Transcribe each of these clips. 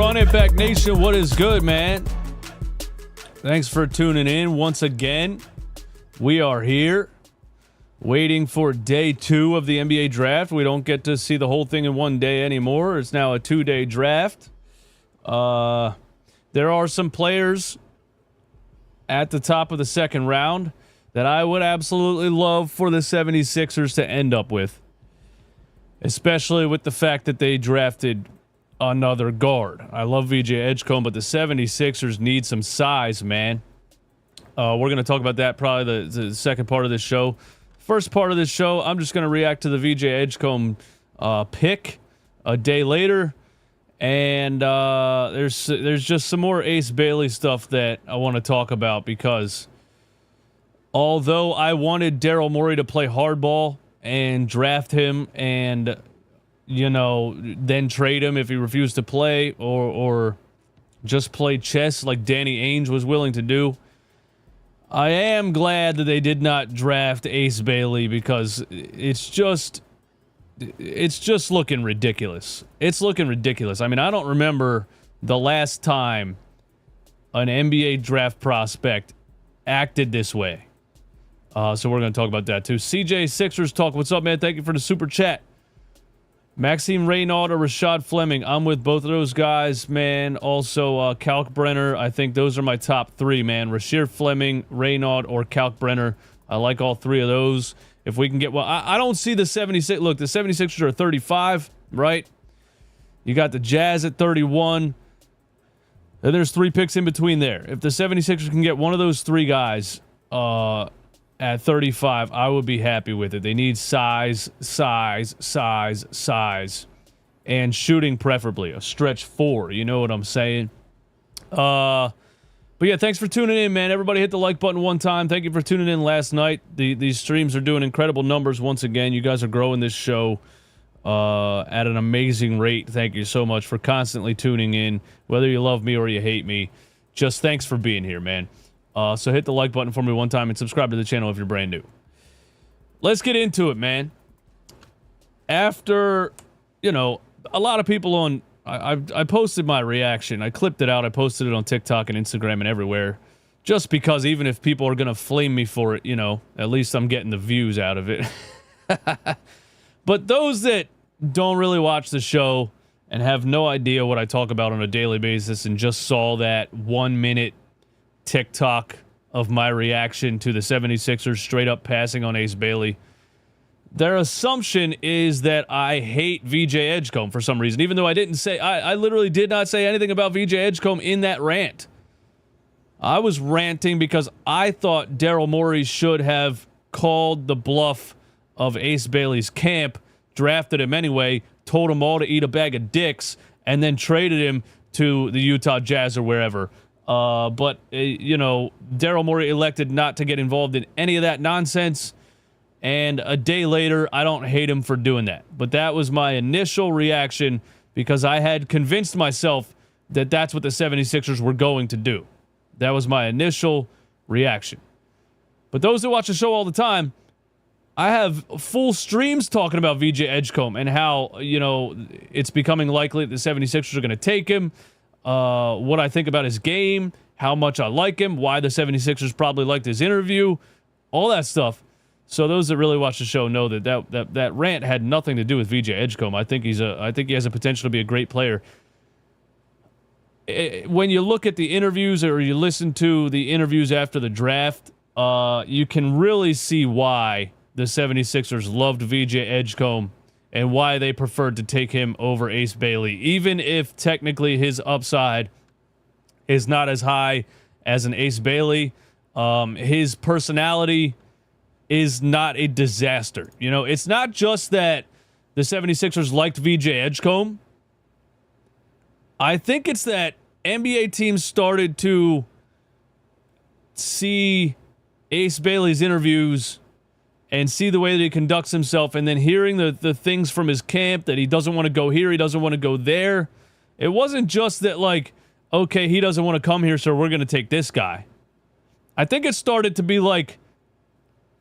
Run It Back Nation, what is good, man? Thanks for tuning in once again. We are here waiting for day 2 of the NBA draft. We don't get to see the whole thing in one day anymore. It's now a 2-day draft. There are some players at the top of the second round that I would absolutely love for the 76ers to end up with, especially with the fact that they drafted another guard. I love VJ Edgecombe, but the 76ers need some size, man. We're going to talk about that probably the second part of this show. First part of this show, I'm just going to react to the VJ Edgecombe pick a day later. And there's just some more Ace Bailey stuff that I want to talk about, because although I wanted Daryl Morey to play hardball and draft him and, you know, then trade him if he refused to play, or just play chess like Danny Ainge was willing to do, I am glad that they did not draft Ace Bailey, because it's just looking ridiculous. It's looking ridiculous. I mean, I don't remember the last time an NBA draft prospect acted this way. So we're going to talk about that too. CJ Sixers Talk. What's up, man? Thank you for the super chat. Maxime Reynaud or Rashad Fleming. I'm with both of those guys, man. Also, Kalkbrenner. I think those are my top 3, man. Rashir Fleming, Reynaud, or Kalkbrenner. I like all 3 of those. If we can get... Well, I don't see the 76... Look, the 76ers are 35, right? You got the Jazz at 31. And there's 3 picks in between there. If the 76ers can get one of those 3 guys at 35, I would be happy with it. They need size, and shooting preferably. A stretch 4, you know what I'm saying? But yeah, thanks for tuning in, man. Everybody hit the like button one time. Thank you for tuning in last night. These streams are doing incredible numbers once again. You guys are growing this show at an amazing rate. Thank you so much for constantly tuning in. Whether you love me or you hate me, just thanks for being here, man. So hit the like button for me one time and subscribe to the channel if you're brand new. Let's get into it, man. After, you know, a lot of people on... I posted my reaction. I clipped it out. I posted it on TikTok and Instagram and everywhere. Just because even if people are going to flame me for it, you know, at least I'm getting the views out of it. But those that don't really watch the show and have no idea what I talk about on a daily basis and just saw that 1-minute TikTok of my reaction to the 76ers straight up passing on Ace Bailey, their assumption is that I hate VJ Edgecombe for some reason, even though I didn't say... I literally did not say anything about VJ Edgecombe in that rant. I was ranting because I thought Daryl Morey should have called the bluff of Ace Bailey's camp, drafted him anyway, told them all to eat a bag of dicks, and then traded him to the Utah Jazz or wherever. But, you know, Daryl Morey elected not to get involved in any of that nonsense. And a day later, I don't hate him for doing that. But that was my initial reaction, because I had convinced myself that that's what the 76ers were going to do. That was my initial reaction. But those that watch the show all the time, I have full streams talking about VJ Edgecombe and how, you know, it's becoming likely that the 76ers are going to take him, what I think about his game, how much I like him, why the 76ers probably liked his interview, all that stuff. So those that really watch the show know that rant had nothing to do with VJ Edgecombe. I think he has a potential to be a great player. When you look at the interviews or you listen to the interviews after the draft, you can really see why the 76ers loved VJ Edgecombe and why they preferred to take him over Ace Bailey, even if technically his upside is not as high as an Ace Bailey. His personality is not a disaster. You know, it's not just that the 76ers liked VJ Edgecombe. I think it's that NBA teams started to see Ace Bailey's interviews and see the way that he conducts himself, and then hearing the things from his camp that he doesn't want to go here, he doesn't want to go there. It wasn't just that, like, okay, he doesn't want to come here, so we're going to take this guy. I think it started to be like,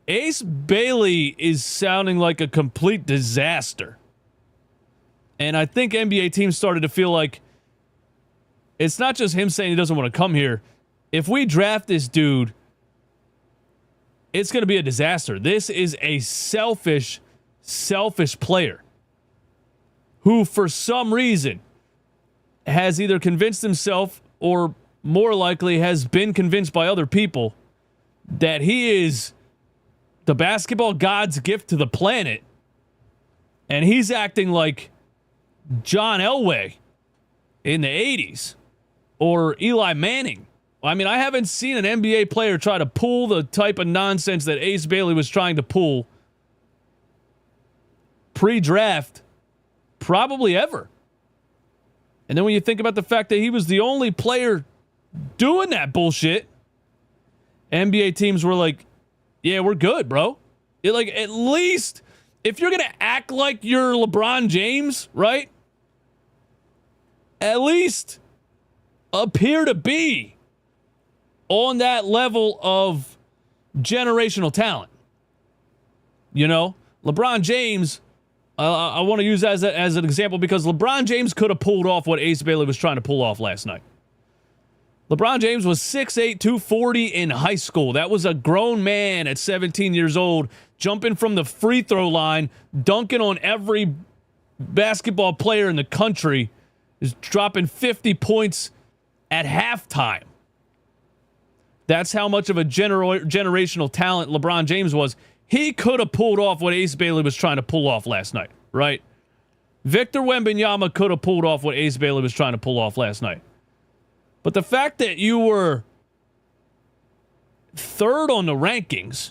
Ace Bailey is sounding like a complete disaster. And I think NBA teams started to feel like it's not just him saying he doesn't want to come here. If we draft this dude, it's going to be a disaster. This is a selfish player who, for some reason, has either convinced himself or more likely has been convinced by other people that he is the basketball god's gift to the planet. And he's acting like John Elway in the 80s or Eli Manning. I mean, I haven't seen an NBA player try to pull the type of nonsense that Ace Bailey was trying to pull pre-draft probably ever. And then when you think about the fact that he was the only player doing that bullshit, NBA teams were like, yeah, we're good, bro. Like, at least if you're going to act like you're LeBron James, right? At least appear to be on that level of generational talent. You know, LeBron James, I want to use that as an example because LeBron James could have pulled off what Ace Bailey was trying to pull off last night. LeBron James was 6'8", 240 in high school. That was a grown man at 17 years old, jumping from the free throw line, dunking on every basketball player in the country, is dropping 50 points at halftime. That's how much of a generational talent LeBron James was. He could have pulled off what Ace Bailey was trying to pull off last night, right? Victor Wembanyama could have pulled off what Ace Bailey was trying to pull off last night. But the fact that you were third on the rankings,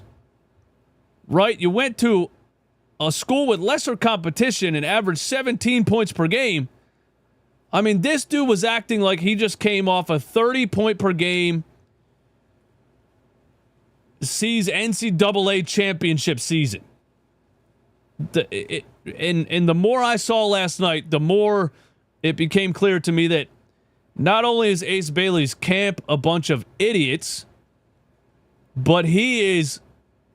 right? You went to a school with lesser competition and averaged 17 points per game. I mean, this dude was acting like he just came off a 30-point per game sees NCAA championship season. And the more I saw last night, the more it became clear to me that not only is Ace Bailey's camp a bunch of idiots, but he is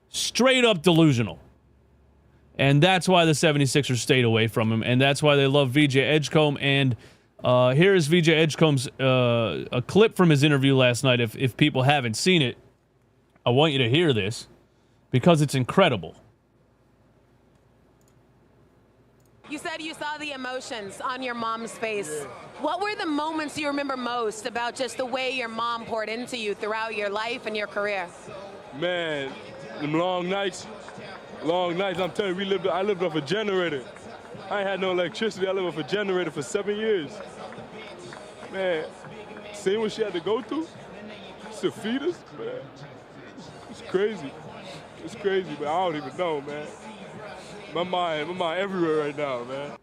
straight up delusional. And that's why the 76ers stayed away from him, and that's why they love VJ Edgecombe. And here is VJ Edgecombe's a clip from his interview last night. If people haven't seen it, I want you to hear this because it's incredible. You said you saw the emotions on your mom's face. Yeah. What were the moments you remember most about just the way your mom poured into you throughout your life and your career? Man, them long nights, I'm telling you, I lived off a generator. I ain't had no electricity. I lived off a generator for 7 years. Man, seeing what she had to go through to feed us, man, it's crazy. It's crazy, but I don't even know, man. My mind everywhere right now, man.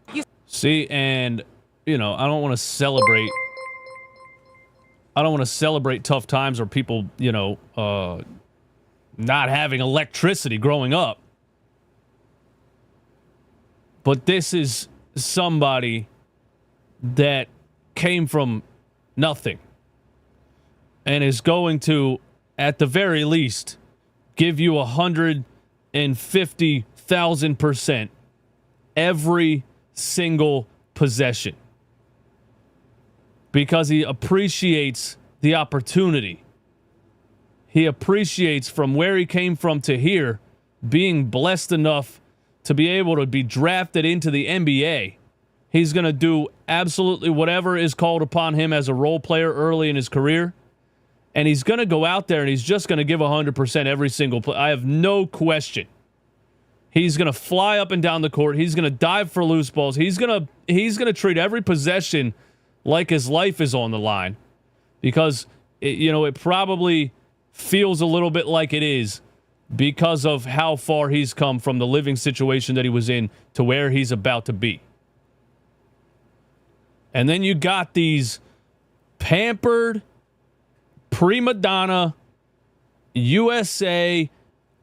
See, and, you know, I don't want to celebrate. I don't want to celebrate tough times or people, you know, not having electricity growing up. But this is somebody that came from nothing and is going to, at the very least, give you 150,000% every single possession because he appreciates the opportunity. He appreciates from where he came from to here, being blessed enough to be able to be drafted into the NBA. He's going to do absolutely whatever is called upon him as a role player early in his career. And he's going to go out there and he's just going to give 100% every single play. I have no question. He's going to fly up and down the court. He's going to dive for loose balls. He's going to treat every possession like his life is on the line because it probably feels a little bit like it is because of how far he's come from the living situation that he was in to where he's about to be. And then you got these pampered prima donna USA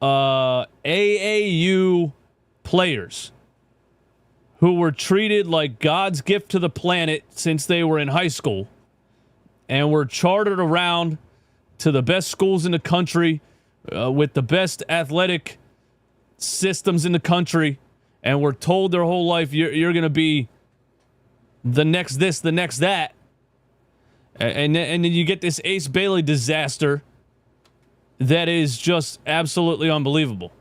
AAU players who were treated like God's gift to the planet since they were in high school and were chartered around to the best schools in the country with the best athletic systems in the country and were told their whole life you're going to be the next this, the next that. And then you get this Ace Bailey disaster that is just absolutely unbelievable.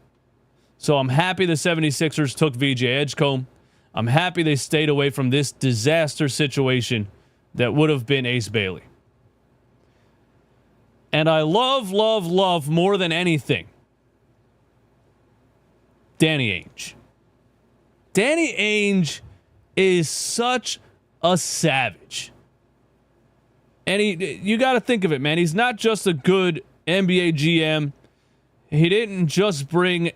So I'm happy the 76ers took VJ Edgecombe. I'm happy they stayed away from this disaster situation that would have been Ace Bailey. And I love more than anything Danny Ainge. Danny Ainge is such a savage. And you got to think of it, man. He's not just a good NBA GM. He didn't just bring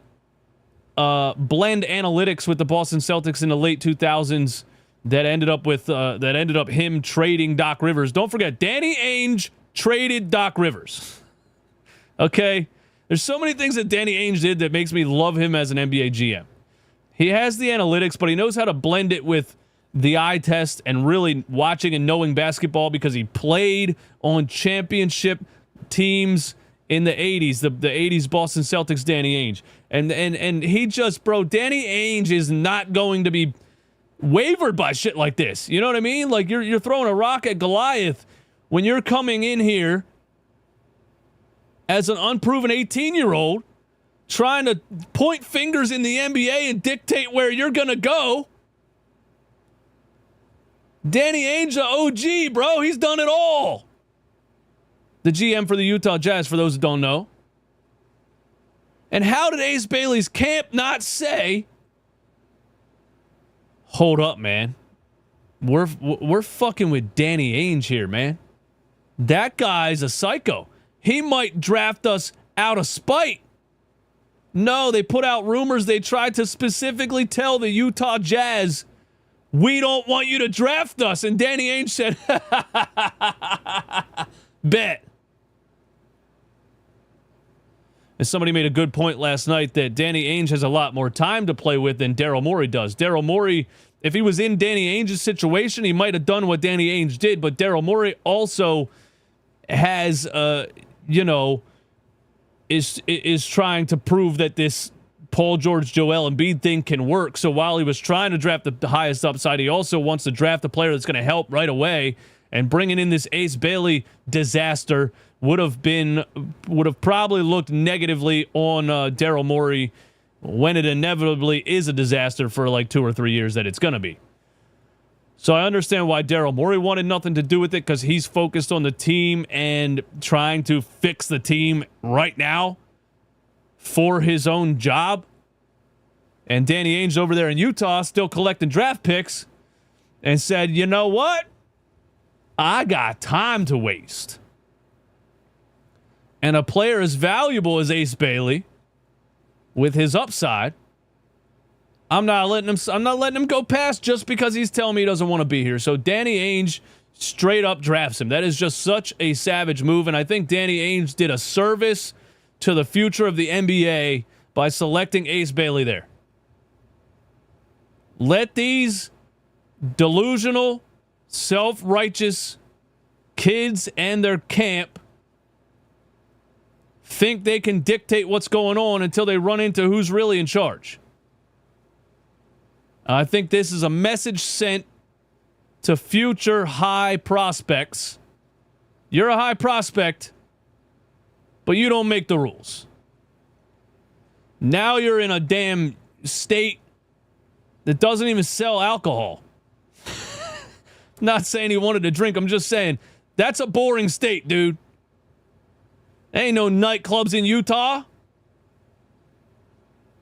blend analytics with the Boston Celtics in the late 2000s that ended up him trading Doc Rivers. Don't forget, Danny Ainge traded Doc Rivers. Okay? There's so many things that Danny Ainge did that makes me love him as an NBA GM. He has the analytics, but he knows how to blend it with the eye test and really watching and knowing basketball because he played on championship teams in the 80s, the 80s Boston Celtics Danny Ainge. And he just, bro, Danny Ainge is not going to be wavered by shit like this. You know what I mean? Like you're throwing a rock at Goliath when you're coming in here as an unproven 18-year-old trying to point fingers in the NBA and dictate where you're going to go. Danny Ainge, the OG, bro. He's done it all. The GM for the Utah Jazz, for those who don't know. And how did Ace Bailey's camp not say, hold up, man. We're fucking with Danny Ainge here, man. That guy's a psycho. He might draft us out of spite. No, they put out rumors. They tried to specifically tell the Utah Jazz, we don't want you to draft us. And Danny Ainge said, bet. And somebody made a good point last night that Danny Ainge has a lot more time to play with than Daryl Morey does. Daryl Morey, if he was in Danny Ainge's situation, he might have done what Danny Ainge did, but Daryl Morey also has, is trying to prove that this Paul George, Joel Embiid thing can work. So while he was trying to draft the highest upside, he also wants to draft a player that's going to help right away. And bringing in this Ace Bailey disaster would have probably looked negatively on Daryl Morey when it inevitably is a disaster for like 2 or 3 years that it's going to be. So I understand why Daryl Morey wanted nothing to do with it, because he's focused on the team and trying to fix the team right now for his own job. And Danny Ainge over there in Utah still collecting draft picks and said, you know what? I got time to waste. And a player as valuable as Ace Bailey, with his upside, I'm not letting him go past just because he's telling me he doesn't want to be here. So Danny Ainge straight up drafts him. That is just such a savage move, and I think Danny Ainge did a service to the future of the NBA by selecting Ace Bailey there. Let these delusional, self-righteous kids and their camp think they can dictate what's going on until they run into who's really in charge. I think this is a message sent to future high prospects. You're a high prospect, but you don't make the rules. Now you're in a damn state that doesn't even sell alcohol. Not saying he wanted to drink. I'm just saying that's a boring state, dude. Ain't no nightclubs in Utah.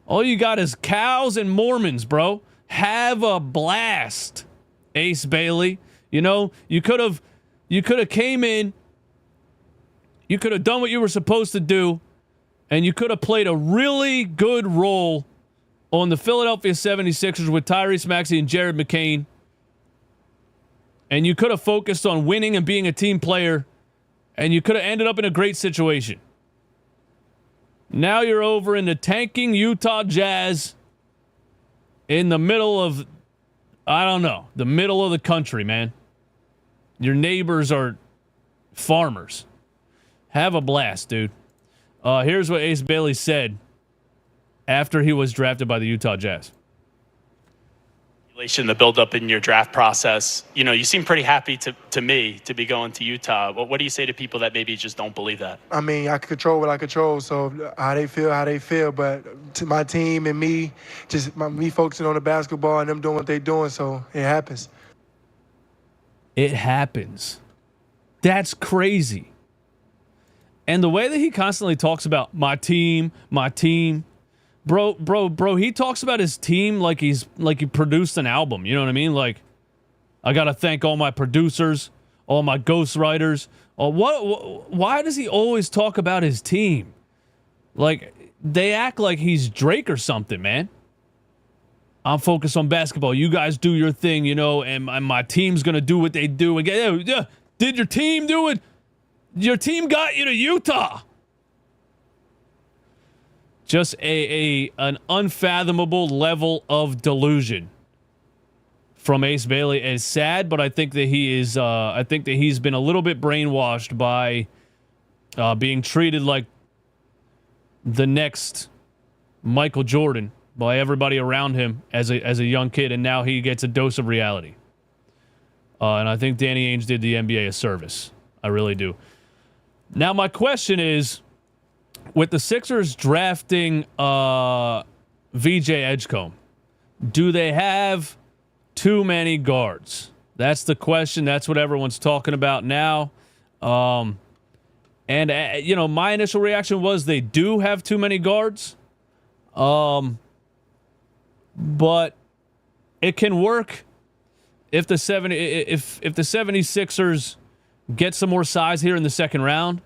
All you got is cows and Mormons, bro. Have a blast, Ace Bailey. You know, you could have came in, you could have done what you were supposed to do, and you could have played a really good role on the Philadelphia 76ers with Tyrese Maxey and Jared McCain. And you could have focused on winning and being a team player, and you could have ended up in a great situation. Now you're over in the tanking Utah Jazz in the middle of, I don't know, the middle of the country, man. Your neighbors are farmers. Have a blast, dude. Here's what Ace Bailey said after he was drafted by the Utah Jazz. the buildup in your draft process. You know, you seem pretty happy to me to be going to Utah. What do you say to people that maybe just don't believe that? I mean, I can control what I control, so how they feel. But to my team and me, me focusing on the basketball and them doing what they're doing, so it happens. It happens. That's crazy. And the way that he constantly talks about my team, bro, he talks about his team like he produced an album. You know what I mean? Like, I gotta thank all my producers, all my ghostwriters. Why does he always talk about his team? Like, they act like he's Drake or something, man. I'm focused on basketball. You guys do your thing, you know, and my team's gonna do what they do. Again, did your team do it? Your team got you to Utah. Just an unfathomable level of delusion from Ace Bailey. It's sad, but I think that he is. I think that he's been a little bit brainwashed by being treated like the next Michael Jordan by everybody around him as a young kid, and now he gets a dose of reality. And I think Danny Ainge did the NBA a service. I really do. Now, my question is, with the Sixers drafting VJ Edgecombe, do they have too many guards? That's the question. That's what everyone's talking about now. You know, my initial reaction was they do have too many guards. But it can work if the 76ers get some more size here in the second round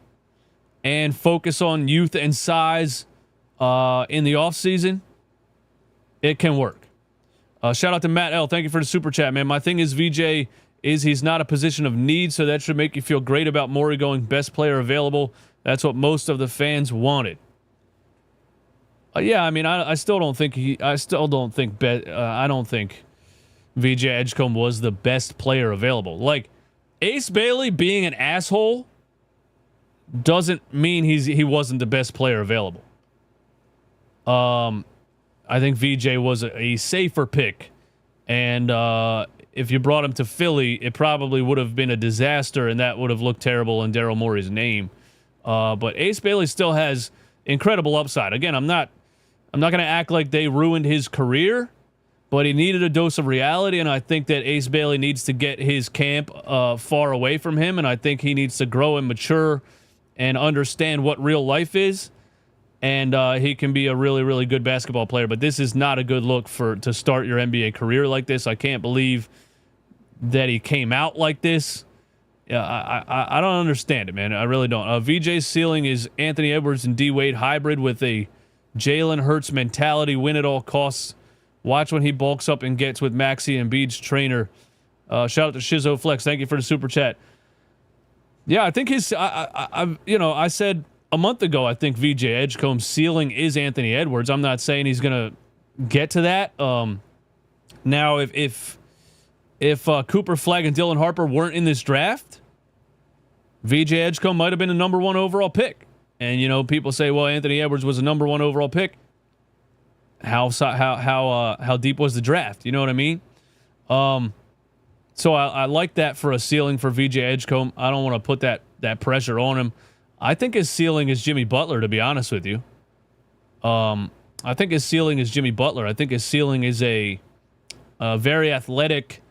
and focus on youth and size in the offseason. It can work. Shout out to Matt L. Thank you for the super chat, man. My thing is VJ is he's not a position of need, so that should make you feel great about Morey going best player available. That's what most of the fans wanted. Yeah, I mean, I don't think VJ Edgecombe was the best player available. Like, Ace Bailey being an asshole doesn't mean he wasn't the best player available. I think VJ was a safer pick, and if you brought him to Philly, it probably would have been a disaster, and that would have looked terrible in Daryl Morey's name. But Ace Bailey still has incredible upside. Again, I'm not going to act like they ruined his career, but he needed a dose of reality, and I think that Ace Bailey needs to get his camp far away from him, and I think he needs to grow and mature and understand what real life is, and he can be a really, really good basketball player. But this is not a good look to start your NBA career like this. I can't believe that he came out like this. Yeah, I don't understand it, man. I really don't. VJ's ceiling is Anthony Edwards and D. Wade hybrid with a Jalen Hurts mentality, win at all costs. Watch when he bulks up and gets with Maxey and Embiid's trainer. Shout out to Shizzo Flex. Thank you for the super chat. Yeah, I think I said a month ago, I think VJ Edgecombe's ceiling is Anthony Edwards. I'm not saying he's going to get to that. Now, if Cooper Flagg and Dylan Harper weren't in this draft, VJ Edgecombe might have been a number 1 overall pick. And, you know, people say, well, Anthony Edwards was a number 1 overall pick. How deep was the draft? You know what I mean? So I like that for a ceiling for VJ Edgecombe. I don't want to put that pressure on him. I think his ceiling is Jimmy Butler, to be honest with you. I think his ceiling is Jimmy Butler. I think his ceiling is a very athletic,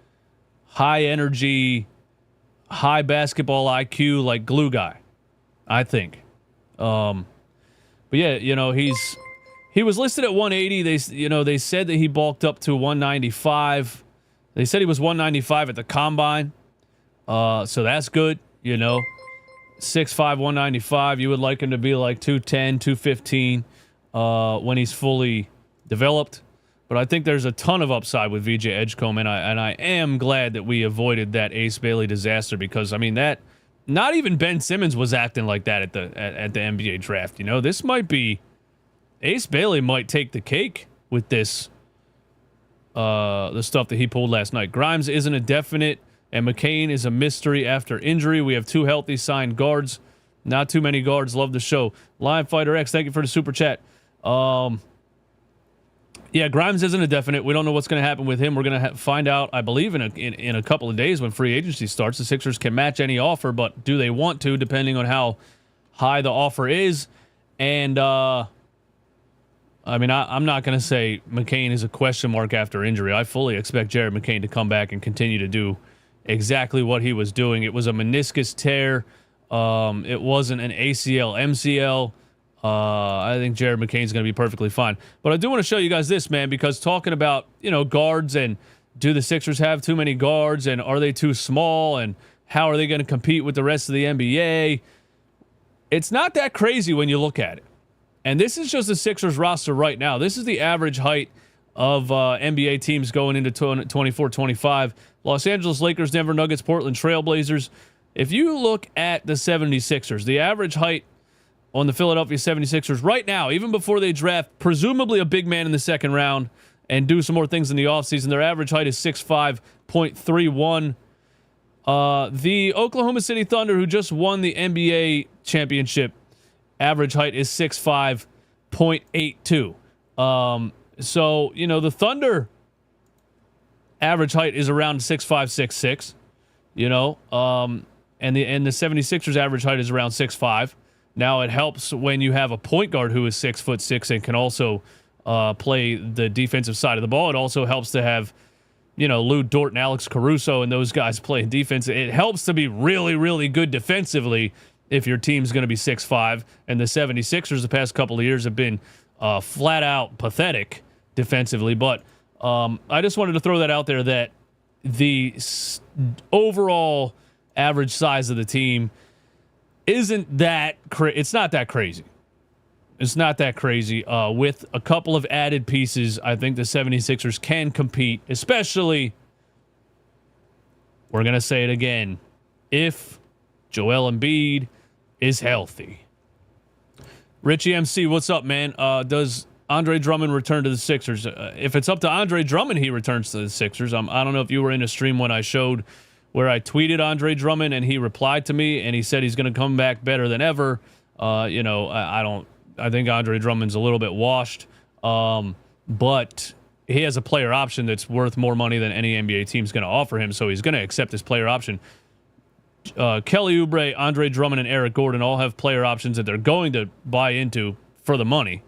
high energy, high basketball IQ, like glue guy, I think. But yeah, you know, he was listed at 180. They said that he bulked up to 195. They said he was 195 at the combine. So that's good, you know. 6'5", 195. You would like him to be like 210, 215 when he's fully developed. But I think there's a ton of upside with VJ Edgecombe, and I am glad that we avoided that Ace Bailey disaster, because I mean that not even Ben Simmons was acting like that at the NBA draft. You know, this might be Ace Bailey might take the cake with this the stuff that he pulled last night. Grimes isn't a definite, and McCain is a mystery after injury. We have 2 healthy signed guards. Not too many guards. Love the show. Lion Fighter X, thank you for the super chat. Yeah, Grimes isn't a definite. We don't know what's going to happen with him. We're going to find out, I believe, in a couple of days when free agency starts. The Sixers can match any offer, but do they want to, depending on how high the offer is? And, I mean, I'm not going to say McCain is a question mark after injury. I fully expect Jared McCain to come back and continue to do exactly what he was doing. It was a meniscus tear. It wasn't an ACL, MCL. I think Jared McCain's going to be perfectly fine. But I do want to show you guys this, man, because talking about, guards and do the Sixers have too many guards and are they too small and how are they going to compete with the rest of the NBA? It's not that crazy when you look at it. And this is just the Sixers roster right now. This is the average height of NBA teams going into 24-25. Los Angeles Lakers, Denver Nuggets, Portland Trail Blazers. If you look at the 76ers, the average height on the Philadelphia 76ers right now, even before they draft presumably a big man in the second round and do some more things in the offseason, their average height is 6'5.31. The Oklahoma City Thunder, who just won the NBA championship, average height is 6'5.82. So, the Thunder average height is around 6'5", 6'6", and the 76ers average height is around 6'5". Now, it helps when you have a point guard who is 6'6" and can also play the defensive side of the ball. It also helps to have, Lou Dort and Alex Caruso and those guys playing defense. It helps to be really, really good defensively if your team's going to be 6'5". And the 76ers the past couple of years have been flat out pathetic defensively. But I just wanted to throw that out there that the overall average size of the team isn't that it's not that crazy. It's not that crazy. With a couple of added pieces, I think the 76ers can compete, especially, we're going to say it again, if Joel Embiid is healthy. Richie MC, what's up, man? Does Andre Drummond return to the Sixers? If it's up to Andre Drummond, he returns to the Sixers. I don't know if you were in a stream when I showed where I tweeted Andre Drummond and he replied to me and he said he's going to come back better than ever. I think Andre Drummond's a little bit washed, but he has a player option that's worth more money than any NBA team's going to offer him, so he's going to accept this player option. Kelly Oubre, Andre Drummond, and Eric Gordon all have player options that they're going to buy into for the money.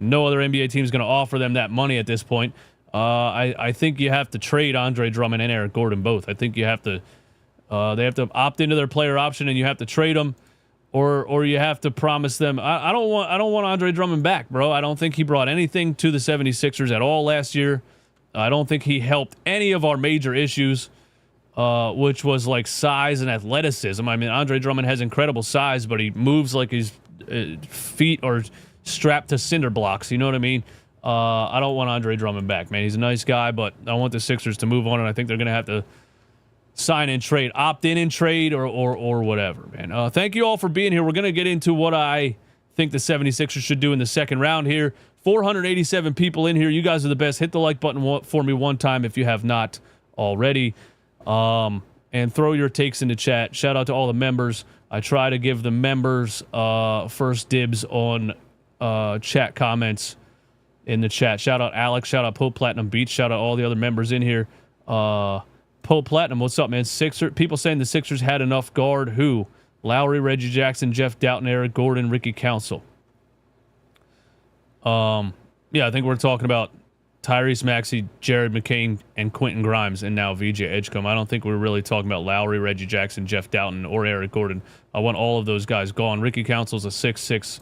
No other NBA team is going to offer them that money at this point. I think you have to trade Andre Drummond and Eric Gordon both. I think you have to. They have to opt into their player option, and you have to trade them, or you have to promise them. I don't want Andre Drummond back, bro. I don't think he brought anything to the 76ers at all last year. I don't think he helped any of our major issues, which was like size and athleticism. I mean, Andre Drummond has incredible size, but he moves like his feet are strapped to cinder blocks. You know what I mean? I don't want Andre Drummond back, man. He's a nice guy, but I want the Sixers to move on, and I think they're going to have to sign and trade, opt in and trade, or whatever, man. Thank you all for being here. We're going to get into what I think the 76ers should do in the second round here. 487 people in here. You guys are the best. Hit the like button for me one time if you have not already. And throw your takes in the chat. Shout out to all the members. I try to give the members first dibs on chat comments in the chat. Shout out Alex. Shout out Pope Platinum Beach. Shout out all the other members in here. Pope Platinum, what's up, man? People saying the Sixers had enough guard. Who? Lowry, Reggie Jackson, Jeff Doughton, Eric Gordon, Ricky Council. Yeah, I think we're talking about Tyrese Maxey, Jared McCain, and Quentin Grimes, and now VJ Edgecombe. I don't think we're really talking about Lowry, Reggie Jackson, Jeff Doughton, or Eric Gordon. I want all of those guys gone. Ricky Council's a 6'6"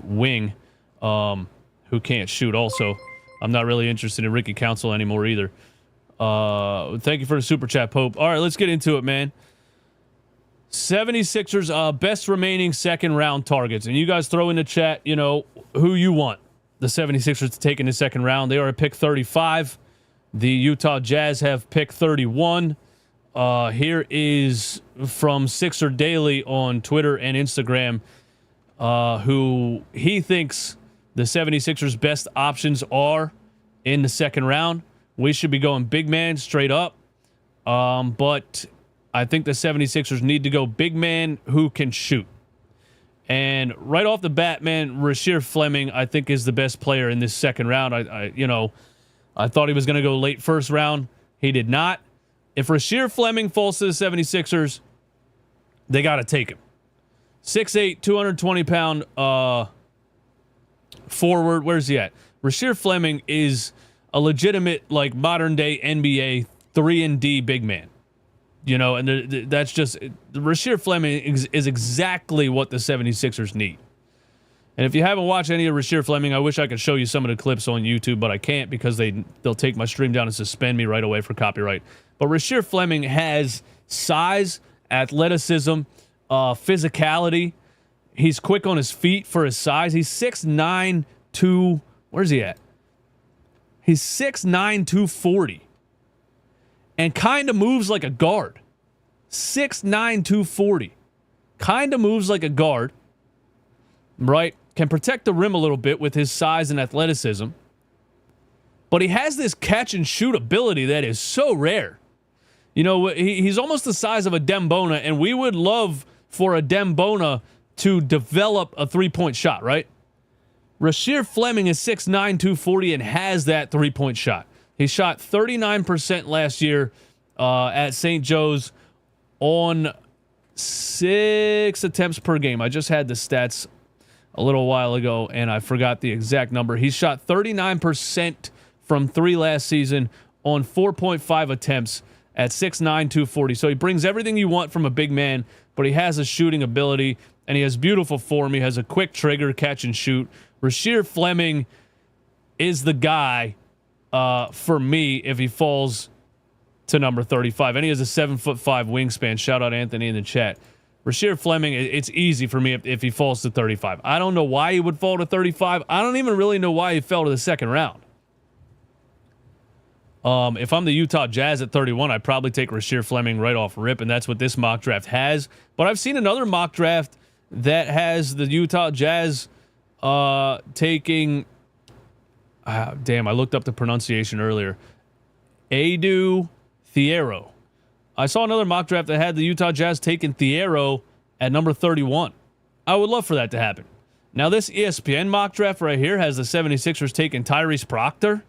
wing who can't shoot also. I'm not really interested in Ricky Council anymore either. Thank you for the super chat, Pope. All right, let's get into it, man. 76ers best remaining second round targets. And you guys throw in the chat, who you want the 76ers to take in the second round. They are at pick 35. The Utah Jazz have pick 31. Here is from Sixer Daily on Twitter and Instagram, who he thinks the 76ers best options are in the second round. We should be going big man straight up. But I think the 76ers need to go big man who can shoot. And right off the bat, man, Rasheer Fleming, I think, is the best player in this second round. I thought he was going to go late first round. He did not. If Rasheer Fleming falls to the 76ers, they got to take him. 6'8", 220-pound forward. Where's he at? Rasheer Fleming is a legitimate, like, modern-day NBA 3-and-D big man. You know, and that's just... Rasheer Fleming is exactly what the 76ers need. And if you haven't watched any of Rasheer Fleming, I wish I could show you some of the clips on YouTube, but I can't because they'll take my stream down and suspend me right away for copyright. But Rasheer Fleming has size, athleticism, physicality. He's quick on his feet for his size. He's 6'9", where's he at? He's 6'9", 240. And kind of moves like a guard. 6'9", 240. Kind of moves like a guard. Right? Can protect the rim a little bit with his size and athleticism. But he has this catch and shoot ability that is so rare. You know, he's almost the size of a Dembona, and we would love for a Dembona to develop a three-point shot, right? Rasheer Fleming is 6'9", 240 and has that three-point shot. He shot 39% last year at St. Joe's on 6 attempts per game. I just had the stats a little while ago, and I forgot the exact number. He shot 39% from 3 last season on 4.5 attempts at 6'9", 240. So he brings everything you want from a big man, but he has a shooting ability, and he has beautiful form. He has a quick trigger, catch and shoot. Rasheer Fleming is the guy for me if he falls to number 35. And he has a 7'5" wingspan. Shout out Anthony in the chat. Rasheer Fleming, it's easy for me if he falls to 35. I don't know why he would fall to 35. I don't even really know why he fell to the second round. If I'm the Utah Jazz at 31, I'd probably take Rasheer Fleming right off rip, and that's what this mock draft has. But I've seen another mock draft that has the Utah Jazz taking... damn, I looked up the pronunciation earlier. Adu Thiero. I saw another mock draft that had the Utah Jazz taking Thiero at number 31. I would love for that to happen. Now, this ESPN mock draft right here has the 76ers taking Tyrese Proctor.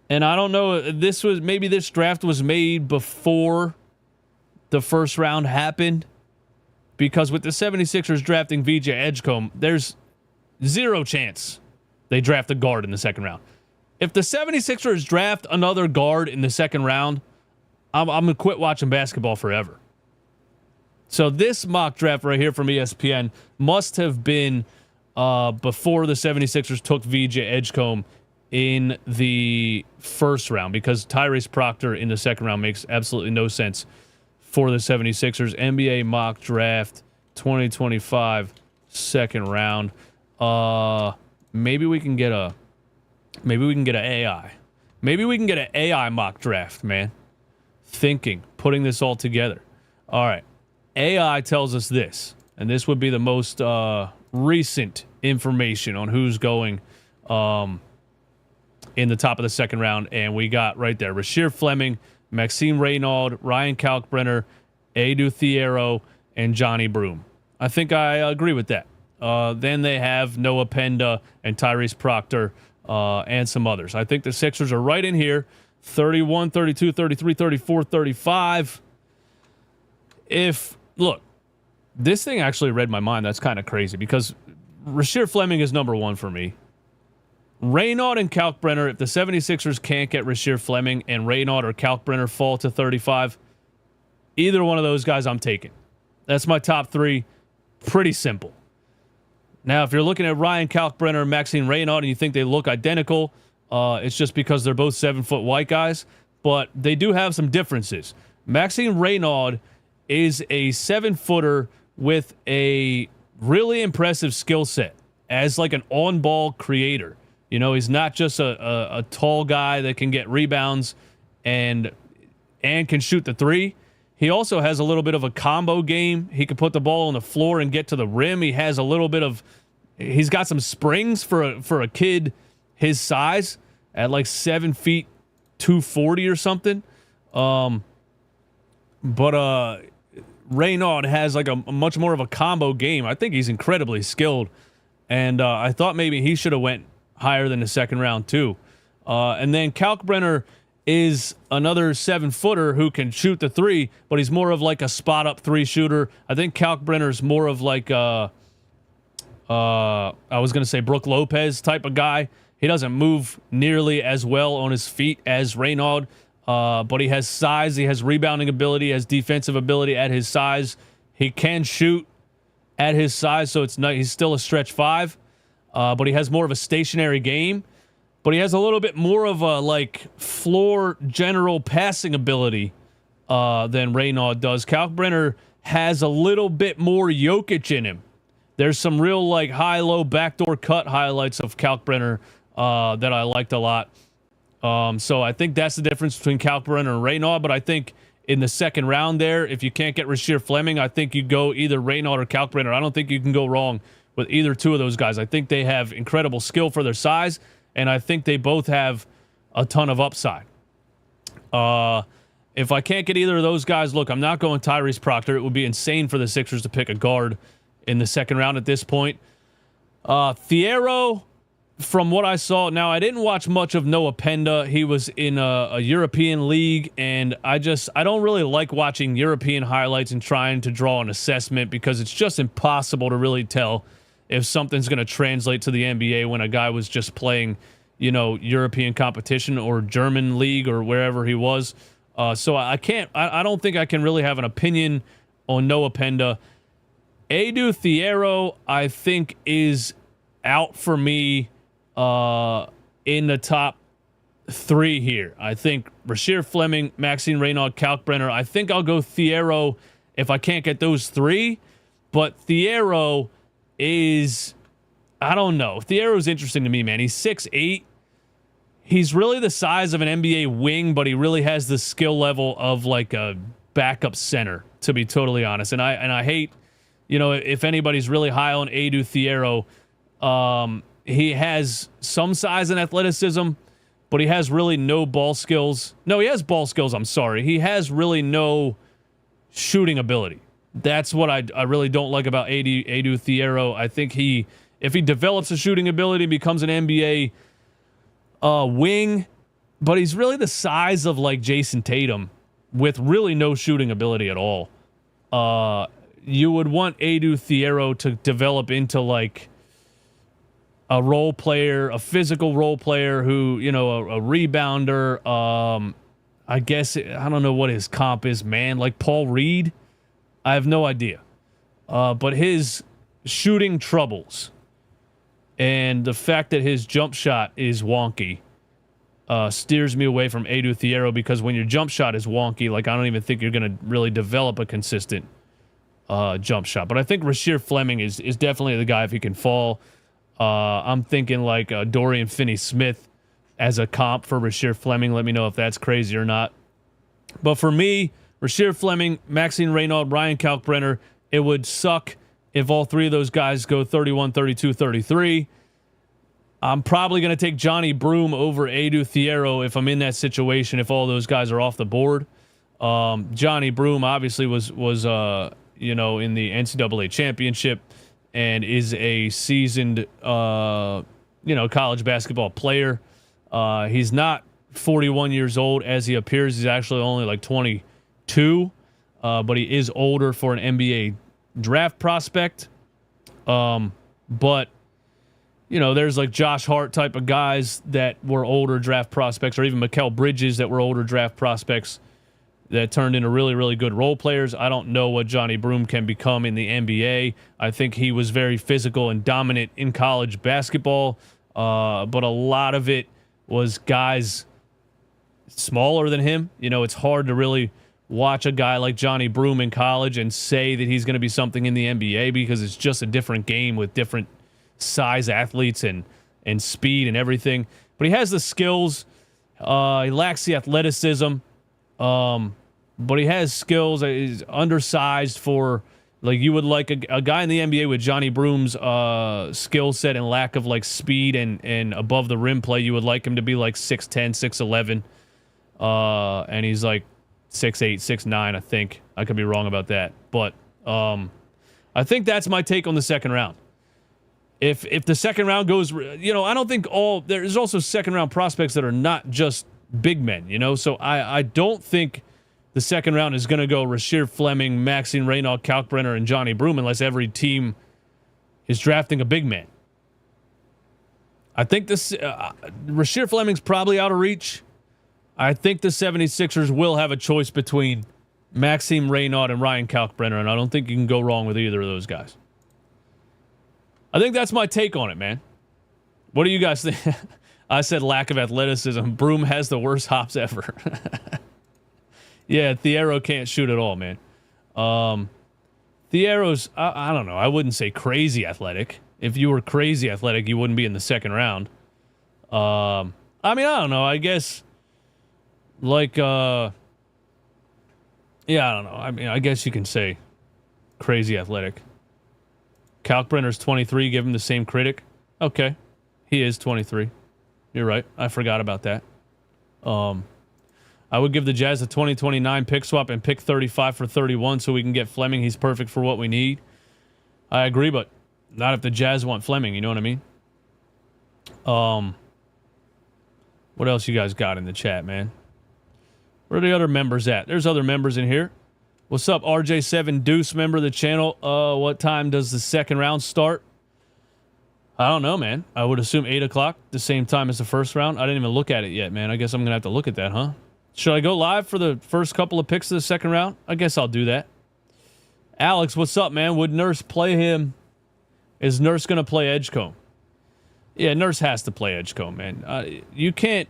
And I don't know, maybe this draft was made before the first round happened. Because with the 76ers drafting VJ Edgecombe, there's zero chance they draft a guard in the second round. If the 76ers draft another guard in the second round, I'm going to quit watching basketball forever. So this mock draft right here from ESPN must have been before the 76ers took VJ Edgecombe in the first round, because Tyrese Proctor in the second round makes absolutely no sense for the 76ers. NBA mock draft 2025 second round. Maybe we can get an AI. Maybe we can get an AI mock draft, man. Putting this all together. All right. AI tells us this, and this would be the most recent information on who's going in the top of the second round, and we got right there Rasheer Fleming, Maxime Reynaud, Ryan Kalkbrenner, Adu Thiero, and Johnny Broome. I think I agree with that. Then they have Noah Penda and Tyrese Proctor and some others. I think the Sixers are right in here. 31, 32, 33, 34, 35. Look, this thing actually read my mind. That's kind of crazy because Rasheer Fleming is number one for me. Reynaud and Kalkbrenner, if the 76ers can't get Rasheer Fleming and Reynaud or Kalkbrenner fall to 35, either one of those guys I'm taking. That's my top three. Pretty simple. Now, if you're looking at Ryan Kalkbrenner and Maxime Reynaud and you think they look identical, it's just because they're both 7-foot white guys, but they do have some differences. Maxime Reynaud is a 7-footer with a really impressive skill set as like an on-ball creator. You know, he's not just a tall guy that can get rebounds and can shoot the three. He also has a little bit of a combo game. He can put the ball on the floor and get to the rim. He has a little bit of... He's got some springs for a kid his size at like 7 feet 240 or something. But Reynaud has like a much more of a combo game. I think he's incredibly skilled, and I thought maybe he should have went higher than the second round too. And then Kalkbrenner is another 7-footer who can shoot the three, but he's more of like a spot up three shooter. I think Kalkbrenner's more of like I was gonna say Brook Lopez type of guy. He doesn't move nearly as well on his feet as Reynaud, but he has size, he has rebounding ability, he has defensive ability at his size. He can shoot at his size, so it's not, he's still a stretch 5, but he has more of a stationary game. But he has a little bit more of a like floor general passing ability than Reynaud does. Kalkbrenner has a little bit more Jokic in him. There's some real like high-low backdoor cut highlights of Kalkbrenner that I liked a lot. So I think that's the difference between Kalkbrenner and Reynaud. But I think in the second round there, if you can't get Rasheer Fleming, I think you go either Reynaud or Kalkbrenner. I don't think you can go wrong with either two of those guys. I think they have incredible skill for their size, and I think they both have a ton of upside. If I can't get either of those guys, look, I'm not going Tyrese Proctor. It would be insane for the Sixers to pick a guard in the second round at this point. Thiero, from what I saw, now I didn't watch much of Noah Penda. He was in a European league, and I don't really like watching European highlights and trying to draw an assessment because it's just impossible to really tell if something's going to translate to the NBA when a guy was just playing, European competition or German league or wherever he was. So I don't think I can really have an opinion on Noah Penda. Edu Thiero, I think, is out for me in the top 3 here. I think Rasheer Fleming, Maxine Reynaud, Kalkbrenner. I think I'll go Thiero if I can't get those 3. But Thiero is, I don't know. Thiero is interesting to me, man. He's 6'8". He's really the size of an NBA wing, but he really has the skill level of like a backup center, to be totally honest. And I hate, if anybody's really high on Edu Thiero, he has some size and athleticism, but he has really no ball skills. No, he has ball skills, I'm sorry. He has really no shooting ability. That's what I really don't like about Edu Thiero. I think if he develops a shooting ability, becomes an NBA wing, but he's really the size of like Jason Tatum with really no shooting ability at all. You would want Edu Thiero to develop into like a role player, a physical role player who, a rebounder. I guess, I don't know what his comp is, man. Like Paul Reed? I have no idea. But his shooting troubles and the fact that his jump shot is wonky steers me away from Edu Thiero, because when your jump shot is wonky, like I don't even think you're going to really develop a consistent jump shot. But I think Rasheer Fleming is definitely the guy if he can fall. I'm thinking like Dorian Finney-Smith as a comp for Rasheer Fleming. Let me know if that's crazy or not. But for me, Rasheer Fleming, Maxine Reynaud, Ryan Kalkbrenner, it would suck if all 3 of those guys go 31, 32, 33. I'm probably going to take Johnny Broom over Edu Thiero if I'm in that situation, if all those guys are off the board. Johnny Broom obviously was in the NCAA championship and is a seasoned, college basketball player. He's not 41 years old as he appears. He's actually only like 22, but he is older for an NBA draft prospect. But, there's like Josh Hart type of guys that were older draft prospects, or even Mikal Bridges that were older draft prospects that turned into really, really good role players. I don't know what Johnny Broom can become in the NBA. I think he was very physical and dominant in college basketball, but a lot of it was guys smaller than him. It's hard to really watch a guy like Johnny Broom in college and say that he's going to be something in the NBA, because it's just a different game with different size athletes and speed and everything. But he has the skills. He lacks the athleticism. But he has skills. He's undersized for, like, you would like a guy in the NBA with Johnny Broom's skill set and lack of like speed and above the rim play. You would like him to be like 6'10", 6'11". And he's like 6'8", 6'9", I think. I could be wrong about that. But I think that's my take on the second round. If the second round goes, you know, I don't think there's also second round prospects that are not just big men, you know? So I don't think the second round is going to go Rasheer Fleming, Maxine Reynaud, Kalkbrenner, and Johnny Broom unless every team is drafting a big man. I think this Rasheer Fleming's probably out of reach. I think the 76ers will have a choice between Maxime Reynaud and Ryan Kalkbrenner, and I don't think you can go wrong with either of those guys. I think that's my take on it, man. What do you guys think? I said lack of athleticism. Broom has the worst hops ever. Yeah, Thiero can't shoot at all, man. Thiero's, I don't know. I wouldn't say crazy athletic. If you were crazy athletic, you wouldn't be in the second round. I mean, I don't know. I guess, like, yeah, I don't know. I mean, I guess you can say crazy athletic. Kalkbrenner's 23. Give him the same critic. Okay. He is 23. You're right. I forgot about that. I would give the Jazz a 2029 pick swap and pick 35 for 31 so we can get Fleming. He's perfect for what we need. I agree, but not if the Jazz want Fleming. You know what I mean? What else you guys got in the chat, man? Where are the other members at? There's other members in here. What's up, RJ7 Deuce, member of the channel? What time does the second round start? I don't know, man. I would assume 8 o'clock, the same time as the first round. I didn't even look at it yet, man. I guess I'm going to have to look at that, huh? Should I go live for the first couple of picks of the second round? I guess I'll do that. Alex, what's up, man? Would Nurse play him? Is Nurse going to play Edgecombe? Yeah, Nurse has to play Edgecombe, man. You can't...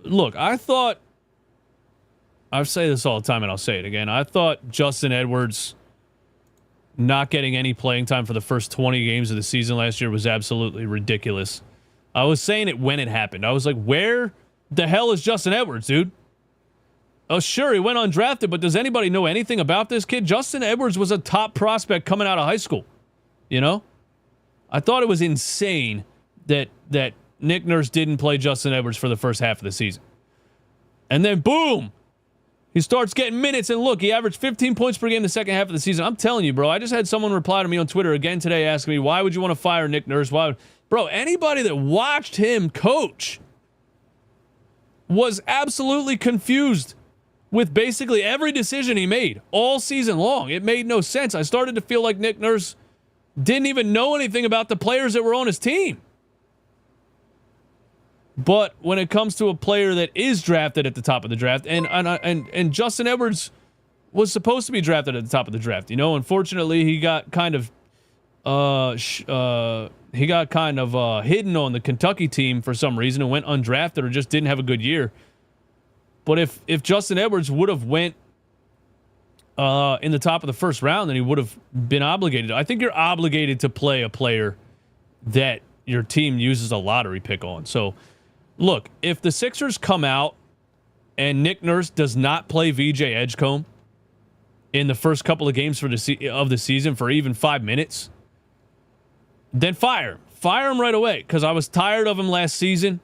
Look, I say this all the time, and I'll say it again. I thought Justin Edwards not getting any playing time for the first 20 games of the season last year was absolutely ridiculous. I was saying it when it happened. I was like, where the hell is Justin Edwards, dude? Oh, sure, he went undrafted, but does anybody know anything about this kid? Justin Edwards was a top prospect coming out of high school. You know? I thought it was insane that Nick Nurse didn't play Justin Edwards for the first half of the season. And then, boom! He starts getting minutes, and look, he averaged 15 points per game the second half of the season. I'm telling you, bro, I just had someone reply to me on Twitter again today asking me, why would you want to fire Nick Nurse? Bro, anybody that watched him coach was absolutely confused with basically every decision he made all season long. It made no sense. I started to feel like Nick Nurse didn't even know anything about the players that were on his team. But when it comes to a player that is drafted at the top of the draft, and Justin Edwards was supposed to be drafted at the top of the draft, you know, unfortunately he got kind of hidden on the Kentucky team for some reason and went undrafted or just didn't have a good year. But if Justin Edwards would have went in the top of the first round, then he would have been obligated. I think you're obligated to play a player that your team uses a lottery pick on. So, look, if the Sixers come out and Nick Nurse does not play VJ Edgecombe in the first couple of games of the season for even 5 minutes, then fire him right away, because I was tired of him last season.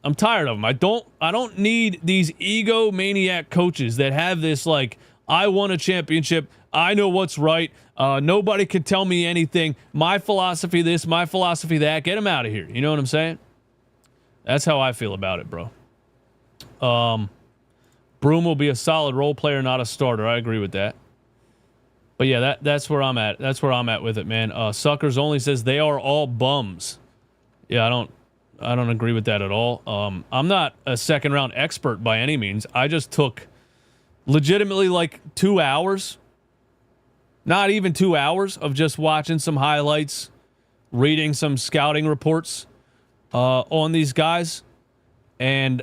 I'm tired of him. I don't need these egomaniac coaches that have this, like, I won a championship, I know what's right, nobody can tell me anything, my philosophy this, my philosophy that. Get him out of here. You know what I'm saying? That's how I feel about it, bro. Broom will be a solid role player, not a starter. I agree with that. But yeah, that's where I'm at. That's where I'm at with it, man. Suckers Only says they are all bums. Yeah, I don't agree with that at all. I'm not a second round expert by any means. I just took legitimately like 2 hours, not even 2 hours, of just watching some highlights, reading some scouting reports on these guys, and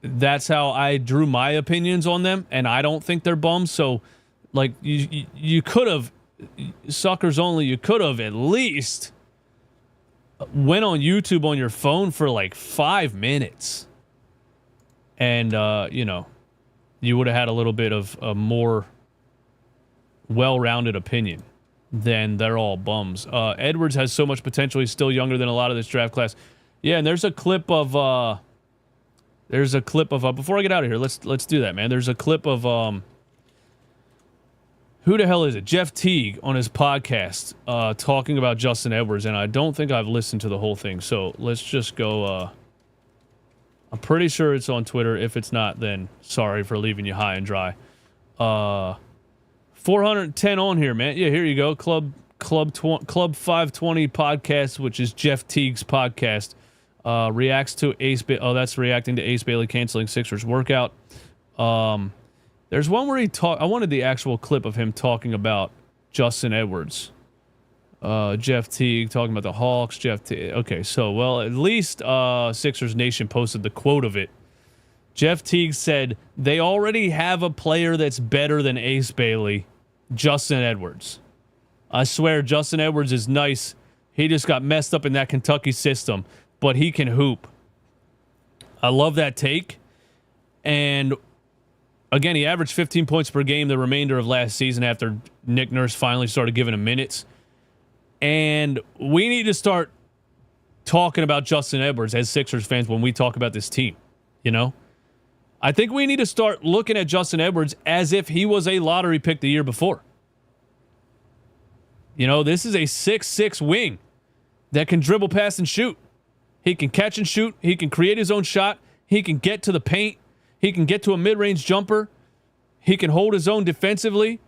that's how I drew my opinions on them. And I don't think they're bums. So, like, you could have, Suckers Only, you could have at least went on YouTube on your phone for like 5 minutes, and you know, you would have had a little bit of a more well-rounded opinion than they're all bums. Edwards has so much potential. He's still younger than a lot of this draft class. Yeah, and there's a clip of There's a clip of before I get out of here. Let's do that, man. There's a clip of who the hell is it? Jeff Teague on his podcast talking about Justin Edwards, and I don't think I've listened to the whole thing. So let's just go. I'm pretty sure it's on Twitter. If it's not, then sorry for leaving you high and dry. 410 on here, man. Yeah, here you go. Club 520 podcast, which is Jeff Teague's podcast. Reacts to Ace. That's reacting to Ace Bailey canceling Sixers workout. There's one where he I wanted the actual clip of him talking about Justin Edwards. Jeff Teague talking about the Hawks. Jeff Teague. Okay, so, well, at least Sixers Nation posted the quote of it. Jeff Teague said, they already have a player that's better than Ace Bailey, Justin Edwards. I swear, Justin Edwards is nice. He just got messed up in that Kentucky system, but he can hoop. I love that take. And again, he averaged 15 points per game the remainder of last season after Nick Nurse finally started giving him minutes. And we need to start talking about Justin Edwards as Sixers fans when we talk about this team, you know? I think we need to start looking at Justin Edwards as if he was a lottery pick the year before. You know, this is a 6'6" wing that can dribble, pass, and shoot. He can catch and shoot. He can create his own shot. He can get to the paint. He can get to a mid-range jumper. He can hold his own defensively.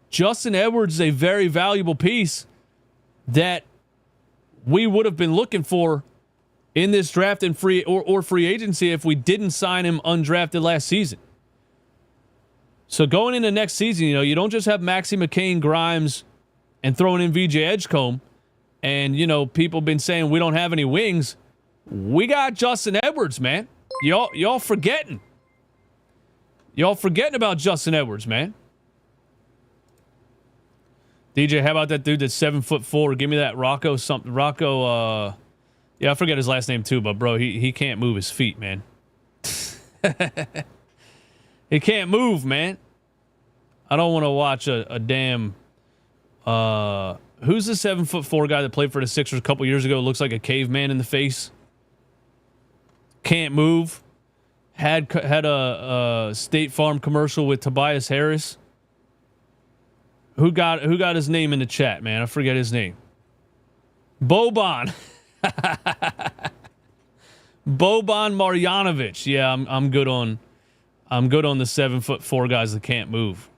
Justin Edwards is a very valuable piece that we would have been looking for in this draft and free agency if we didn't sign him undrafted last season. So going into next season, you know, you don't just have Maxey, McCain, Grimes, and throwing in VJ Edgecombe. And, you know, people have been saying we don't have any wings. We got Justin Edwards, man. Y'all forgetting. Y'all forgetting about Justin Edwards, man. DJ, how about that dude that's 7'4"? Give me that Rocco something. Rocco, yeah, I forget his last name too, but bro, he can't move his feet, man. He can't move, man. I don't want to watch a damn. Who's the 7'4" guy that played for the Sixers a couple years ago? Looks like a caveman in the face. Can't move. Had a State Farm commercial with Tobias Harris. Who got his name in the chat, man? I forget his name. Boban. Boban Marjanovic. Yeah, I'm good on the 7'4" guys that can't move.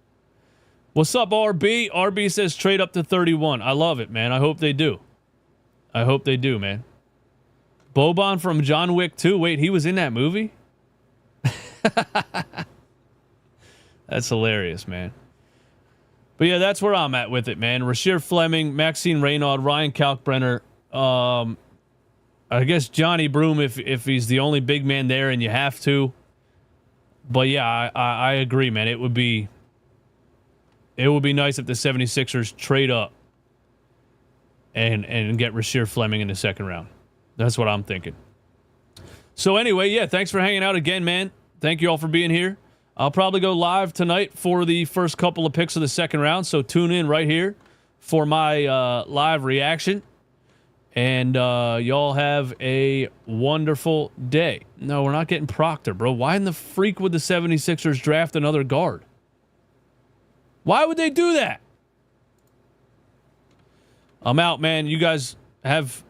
What's up, RB? RB says trade up to 31. I love it, man. I hope they do. I hope they do, man. Boban from John Wick 2. Wait, he was in that movie? That's hilarious, man. But yeah, that's where I'm at with it, man. Rasheer Fleming, Maxine Reynaud, Ryan Kalkbrenner. I guess Johnny Broom if he's the only big man there and you have to. But yeah, I agree, man. It would be nice if the 76ers trade up and get Rasheer Fleming in the second round. That's what I'm thinking. So anyway, yeah, thanks for hanging out again, man. Thank you all for being here. I'll probably go live tonight for the first couple of picks of the second round, so tune in right here for my live reaction. And y'all have a wonderful day. No, we're not getting Proctor, bro. Why in the freak would the 76ers draft another guard? Why would they do that? I'm out, man. You guys have